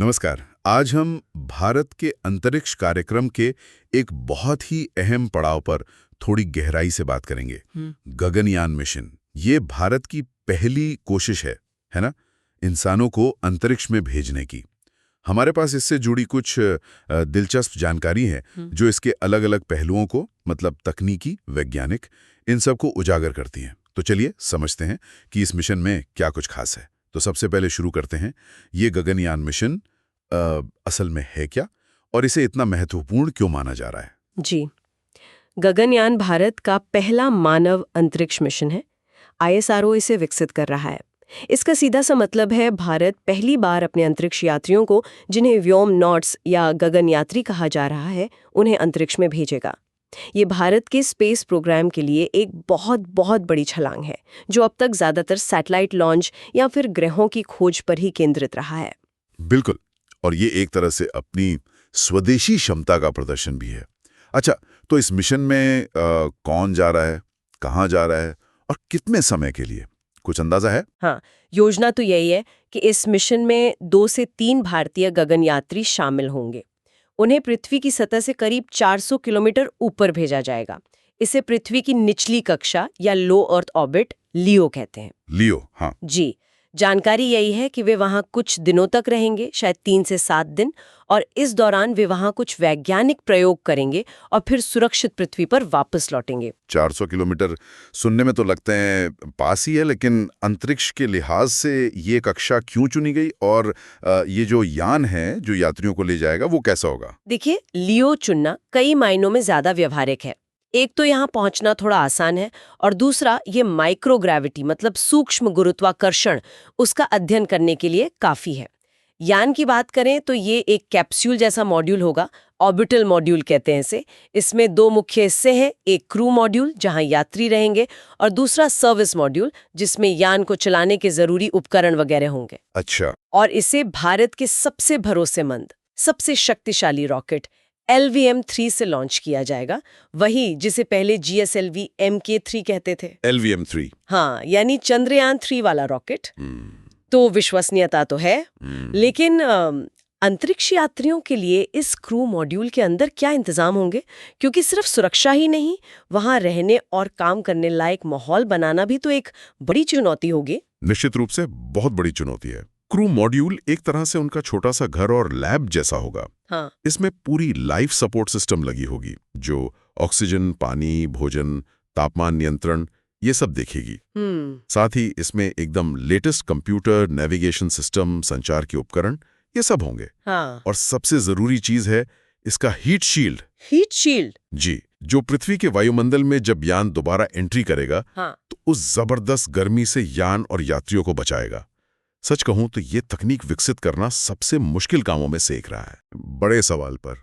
नमस्कार। आज हम भारत के अंतरिक्ष कार्यक्रम के एक बहुत ही अहम पड़ाव पर थोड़ी गहराई से बात करेंगे। गगनयान मिशन, ये भारत की पहली कोशिश है ना, इंसानों को अंतरिक्ष में भेजने की। हमारे पास इससे जुड़ी कुछ दिलचस्प जानकारी है जो इसके अलग अलग पहलुओं को, मतलब तकनीकी, वैज्ञानिक, इन सब को उजागर करती हैं। तो चलिए समझते हैं कि इस मिशन में क्या कुछ खास है। तो सबसे पहले शुरू करते हैं, ये गगनयान मिशन असल में है क्या और इसे इतना महत्वपूर्ण क्यों माना जा रहा है? जी, गगनयान भारत का पहला मानव अंतरिक्ष मिशन है। ISRO इसे विकसित कर रहा है। इसका सीधा सा मतलब है भारत पहली बार अपने अंतरिक्ष यात्रियों को, जिन्हें व्योमनॉट्स या गगन यात्री कहा जा रहा है, उन्हें अंतरिक्ष में भेजेगा। ये भारत के स्पेस प्रोग्राम के लिए एक बहुत बहुत बड़ी छलांग है, जो अब तक ज्यादातर सैटेलाइट लॉन्च या फिर ग्रहों की खोज पर ही केंद्रित रहा है। बिल्कुल, और ये एक तरह से अपनी स्वदेशी क्षमता का प्रदर्शन भी है। अच्छा, तो इस मिशन में कौन जा रहा है, कहाँ जा रहा है और कितने समय के लिए, कुछ अंदाजा है? हाँ, योजना तो यही है कि इस मिशन में 2 से 3 भारतीय गगन यात्री शामिल होंगे। उन्हें पृथ्वी की सतह से करीब 400 किलोमीटर ऊपर भेजा जाएगा। इसे पृथ्वी की निचली कक्षा या लो अर्थ ऑर्बिट, लियो कहते हैं। लियो, हाँ। जी, जानकारी यही है कि वे वहां कुछ दिनों तक रहेंगे, शायद 3 से 7 दिन, और इस दौरान वे वहां कुछ वैज्ञानिक प्रयोग करेंगे और फिर सुरक्षित पृथ्वी पर वापस लौटेंगे। 400 किलोमीटर सुनने में तो लगते हैं पास ही है, लेकिन अंतरिक्ष के लिहाज से ये कक्षा क्यों चुनी गई और ये जो यान है जो यात्रियों को ले जाएगा वो कैसा होगा? देखिए, लियो चुनना कई मायनों में ज्यादा व्यवहारिक है। एक तो यहाँ पहुंचना थोड़ा आसान है, और दूसरा ये माइक्रोग्रेविटी मतलब सूक्ष्म गुरुत्वाकर्षण, उसका अध्ययन करने के लिए काफी है। यान की बात करें तो ये एक कैप्सूल जैसा मॉड्यूल होगा, ऑर्बिटल मॉड्यूल कहते हैं इसे। इसमें 2 मुख्य हिस्से हैं, एक क्रू मॉड्यूल जहां यात्री रहेंगे और दूसरा सर्विस मॉड्यूल जिसमें यान को चलाने के जरूरी उपकरण वगैरह होंगे। अच्छा। और इसे भारत के सबसे भरोसेमंद, सबसे शक्तिशाली रॉकेट LVM-3 से लॉन्च किया जाएगा, वही जिसे पहले GSLV Mk3 कहते थे। LVM-3, हाँ, यानी चंद्रयान 3 वाला रॉकेट। तो विश्वसनीयता तो है, लेकिन अंतरिक्ष यात्रियों के लिए इस क्रू मॉड्यूल के अंदर क्या इंतजाम होंगे? क्योंकि सिर्फ सुरक्षा ही नहीं, वहां रहने और काम करने लायक माहौल बनाना भी तो एक बड़ी चुनौती होगी। निश्चित रूप से बहुत बड़ी चुनौती है। क्रू मॉड्यूल एक तरह से उनका छोटा सा घर और लैब जैसा होगा। हाँ। इसमें पूरी लाइफ सपोर्ट सिस्टम लगी होगी, जो ऑक्सीजन, पानी, भोजन, तापमान नियंत्रण, ये सब देखेगी। साथ ही इसमें एकदम लेटेस्ट कंप्यूटर, नेविगेशन सिस्टम, संचार के उपकरण, ये सब होंगे। हाँ। और सबसे जरूरी चीज है इसका हीट शील्ड। Heat shield? जी, जो पृथ्वी के वायुमंडल में जब यान दोबारा एंट्री करेगा, हाँ, तो उस जबरदस्त गर्मी से यान और यात्रियों को बचाएगा। सच कहूं तो ये तकनीक विकसित करना सबसे मुश्किल कामों में से एक रहा है। बड़े सवाल पर,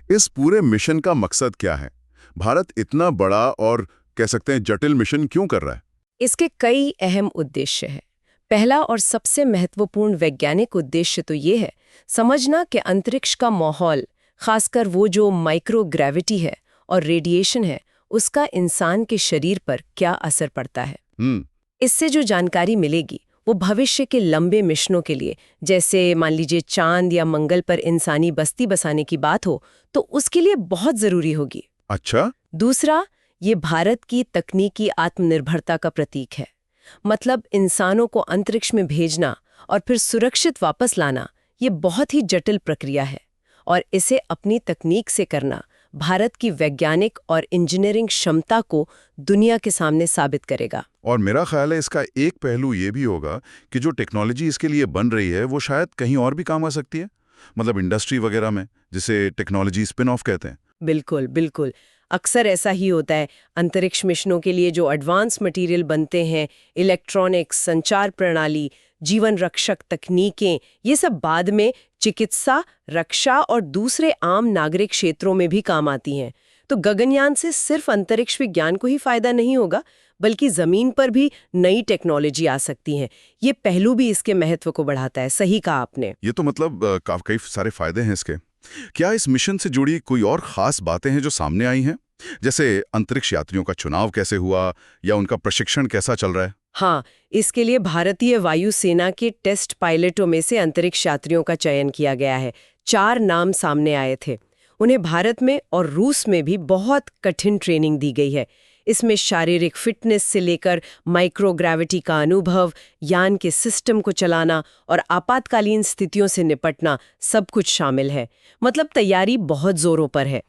इस पूरे मिशन का मकसद क्या है? भारत इतना बड़ा और कह सकते हैं जटिल मिशन क्यों कर रहा है? इसके कई अहम उद्देश्य हैं। पहला और सबसे महत्वपूर्ण वैज्ञानिक उद्देश्य तो ये है समझना कि अंतरिक्ष का माहौल, खासकर वो जो माइक्रोग्रेविटी है और रेडिएशन है, उसका इंसान के शरीर पर क्या असर पड़ता है। इससे जो जानकारी मिलेगी वो भविष्य के लंबे मिशनों के लिए, जैसे मान लीजिए चांद या मंगल पर इंसानी बस्ती बसाने की बात हो, तो उसके लिए बहुत जरूरी होगी। अच्छा। दूसरा, ये भारत की तकनीकी आत्मनिर्भरता का प्रतीक है। मतलब इंसानों को अंतरिक्ष में भेजना और फिर सुरक्षित वापस लाना, ये बहुत ही जटिल प्रक्रिया है, और इसे अपनी तकनीक से करना भारत की वैज्ञानिक और इंजीनियरिंग क्षमता को दुनिया के सामने साबित करेगा। और मेरा ख्याल है इसका एक पहलू ये भी होगा कि जो टेक्नोलॉजी इसके लिए बन रही है वो शायद कहीं और भी काम आ सकती है, मतलब इंडस्ट्री वगैरह में, जिसे टेक्नोलॉजी स्पिन ऑफ कहते हैं। बिल्कुल बिल्कुल, अक्सर ऐसा ही होता है। अंतरिक्ष मिशनों के लिए जो एडवांस मटेरियल बनते हैं, इलेक्ट्रॉनिक्स, संचार प्रणाली, जीवन रक्षक तकनीकें, ये सब बाद में चिकित्सा, रक्षा और दूसरे आम नागरिक क्षेत्रों में भी काम आती हैं। तो गगनयान से सिर्फ अंतरिक्ष विज्ञान को ही फायदा नहीं होगा, बल्कि जमीन पर भी नई टेक्नोलॉजी आ सकती है। ये पहलू भी इसके महत्व को बढ़ाता है। सही कहा आपने। ये तो मतलब कई सारे फायदे हैं इसके। क्या इस मिशन से जुड़ी कोई और खास बातें हैं जो सामने आई हैं? जैसे अंतरिक्ष यात्रियों का चुनाव कैसे हुआ या उनका प्रशिक्षण कैसा चल रहा है? हाँ, इसके लिए भारतीय वायुसेना के टेस्ट पायलटों में से अंतरिक्ष यात्रियों का चयन किया गया है। 4 नाम सामने आए थे। उन्हें भारत में और रूस में भी बहुत कठिन ट्रेनिंग दी गई है। इसमें शारीरिक फिटनेस से लेकर माइक्रोग्रेविटी का अनुभव, यान के सिस्टम को चलाना और आपातकालीन स्थितियों से निपटना सब कुछ शामिल है। मतलब तैयारी बहुत जोरों पर है।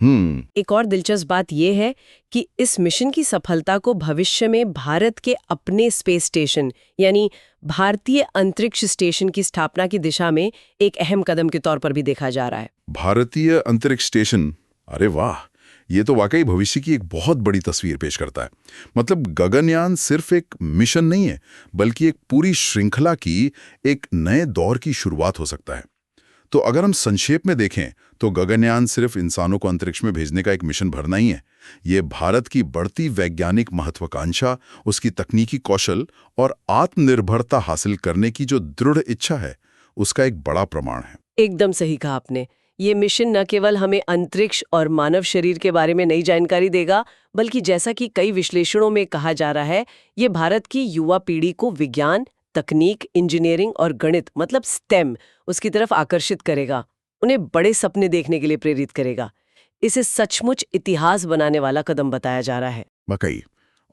एक और दिलचस्प बात यह है कि इस मिशन की सफलता को भविष्य में भारत के अपने स्पेस स्टेशन यानी भारतीय अंतरिक्ष स्टेशन की स्थापना की दिशा में एक अहम कदम के तौर पर भी देखा जा रहा है। भारतीय अंतरिक्ष स्टेशन, अरे वाह, ये तो वाकई भविष्य की एक बहुत बड़ी तस्वीर पेश करता है। मतलब गगनयान सिर्फ एक मिशन नहीं है, बल्कि एक पूरी श्रृंखला की एक नए दौर की शुरुआत हो सकता है। तो अगर हम संक्षेप में देखें तो गगनयान सिर्फ इंसानों को अंतरिक्ष में भेजने का एक मिशन भर नहीं है। ये भारत की बढ़ती वैज्ञानिक महत्वाकांक्षा, उसकी तकनीकी कौशल और आत्मनिर्भरता हासिल करने की जो दृढ़ इच्छा है, उसका एक बड़ा प्रमाण है। एकदम सही कहा आपने। ये मिशन न केवल हमें अंतरिक्ष और मानव शरीर के बारे में नई जानकारी देगा, बल्कि जैसा कि कई विश्लेषणों में कहा जा रहा है, ये भारत की युवा पीढ़ी को विज्ञान, तकनीक, इंजीनियरिंग और गणित मतलब स्टेम उसकी तरफ आकर्षित करेगा, उन्हें बड़े सपने देखने के लिए प्रेरित करेगा। इसे सचमुच इतिहास बनाने वाला कदम बताया जा रहा है। वाकई।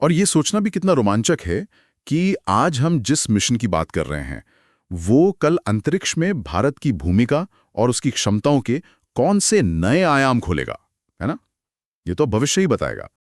और ये सोचना भी कितना रोमांचक है कि आज हम जिस मिशन की बात कर रहे हैं, वो कल अंतरिक्ष में भारत की भूमिका और उसकी क्षमताओं के कौन से नए आयाम खोलेगा, है ना? ये तो भविष्य ही बताएगा।